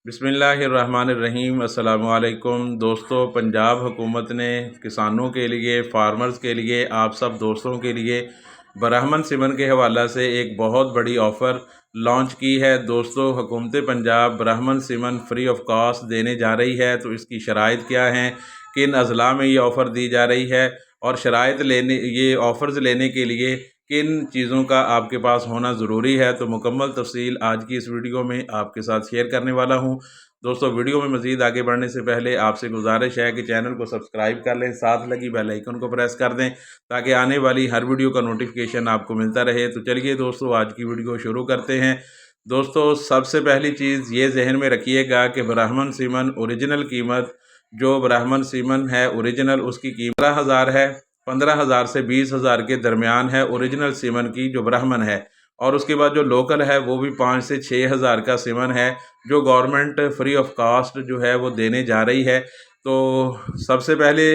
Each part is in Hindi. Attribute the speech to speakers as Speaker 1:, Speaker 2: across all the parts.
Speaker 1: बिस्मिल्लाहिर्रहमानिर्रहीम। अस्सलामुअलैकुम दोस्तों, पंजाब हुकूमत ने किसानों के लिए, फार्मर्स के लिए, आप सब दोस्तों के लिए ब्राह्मण सिमन के हवाला से एक बहुत बड़ी ऑफ़र लॉन्च की है। दोस्तों, हुकूमत पंजाब ब्राह्मण सिमन फ्री ऑफ कॉस्ट देने जा रही है। तो इसकी शराइत क्या हैं, किन अज़ला में ये ऑफ़र दी जा रही है और शराइत लेने, ये ऑफ़र्स लेने के लिए किन चीज़ों का आपके पास होना ज़रूरी है, तो मुकम्मल तफ़सील आज की इस वीडियो में आपके साथ शेयर करने वाला हूं। दोस्तों, वीडियो में मज़ीद आगे बढ़ने से पहले आपसे गुजारिश है कि चैनल को सब्सक्राइब कर लें, साथ लगी बेल आइकन को प्रेस कर दें ताकि आने वाली हर वीडियो का नोटिफिकेशन आपको मिलता रहे। तो चलिए दोस्तों, आज की वीडियो शुरू करते हैं। दोस्तों, सबसे पहली चीज़ ये जहन में रखिएगा कि ब्राह्मण सीमन ओरिजिनल कीमत, जो ब्राह्मण सीमन है ओरिजिनल, उसकी कीमत 15,000 है। 15,000 से 20,000 के दरमियान है ओरिजिनल सीमन की जो ब्राह्मण है। और उसके बाद जो लोकल है वो भी 5 से 6,000 का सीमन है, जो गवर्नमेंट फ्री ऑफ कास्ट जो है वो देने जा रही है। तो सबसे पहले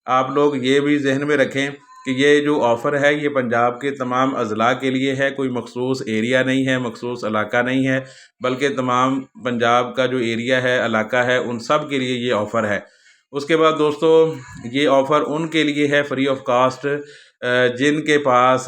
Speaker 1: आप लोग ये भी जहन में रखें कि ये जो ऑफ़र है ये पंजाब के तमाम अज़ला के लिए है, कोई मखसूस एरिया नहीं है, मखसूस इलाका नहीं है, बल्कि तमाम पंजाब का जो एरिया है, इलाका है, उन सब के लिए ये ऑफ़र है। उसके बाद दोस्तों, ये ऑफ़र उनके लिए है फ्री ऑफ कास्ट जिनके पास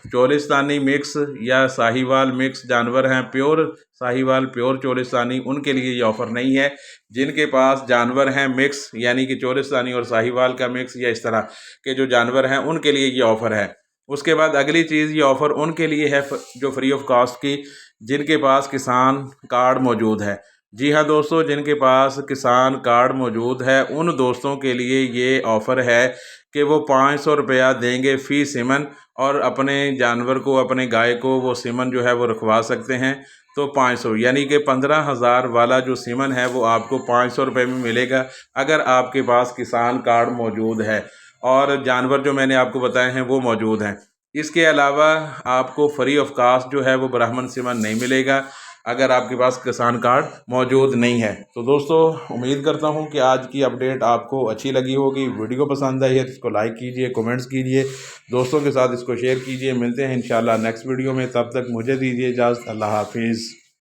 Speaker 1: चोलिस्तानी मिक्स या साहिवाल मिक्स जानवर हैं, प्योर साहिवाल प्योर चोलिस्तानी, उनके लिए ये ऑफ़र नहीं है। जिनके पास जानवर हैं मिक्स, यानी कि चोलिस्तानी और साहिवाल का मिक्स या इस तरह के जो जानवर हैं, उनके लिए ये ऑफ़र है। उसके बाद अगली चीज़, ये ऑफ़र उनके लिए है जो फ्री ऑफ कास्ट की, जिनके पास किसान कार्ड मौजूद है। जी हाँ दोस्तों, जिनके पास किसान कार्ड मौजूद है उन दोस्तों के लिए ये ऑफ़र है कि वो 500 रुपया देंगे फ़ी सीमन और अपने जानवर को, अपने गाय को वो सीमन जो है वो रखवा सकते हैं। तो 500 यानी कि 15,000 वाला जो सीमन है वो आपको 500 रुपये में मिलेगा अगर आपके पास किसान कार्ड मौजूद है और जानवर जो मैंने आपको बताए हैं वो मौजूद हैं। इसके अलावा आपको फ्री ऑफ कास्ट जो है वो ब्राह्मण सीमन नहीं मिलेगा अगर आपके पास किसान कार्ड मौजूद नहीं है। तो दोस्तों, उम्मीद करता हूं कि आज की अपडेट आपको अच्छी लगी होगी। वीडियो पसंद आई है तो इसको लाइक कीजिए, कमेंट्स कीजिए, दोस्तों के साथ इसको शेयर कीजिए। मिलते हैं इंशाल्लाह नेक्स्ट वीडियो में, तब तक मुझे दीजिए इजाज़त। अल्लाह हाफिज़।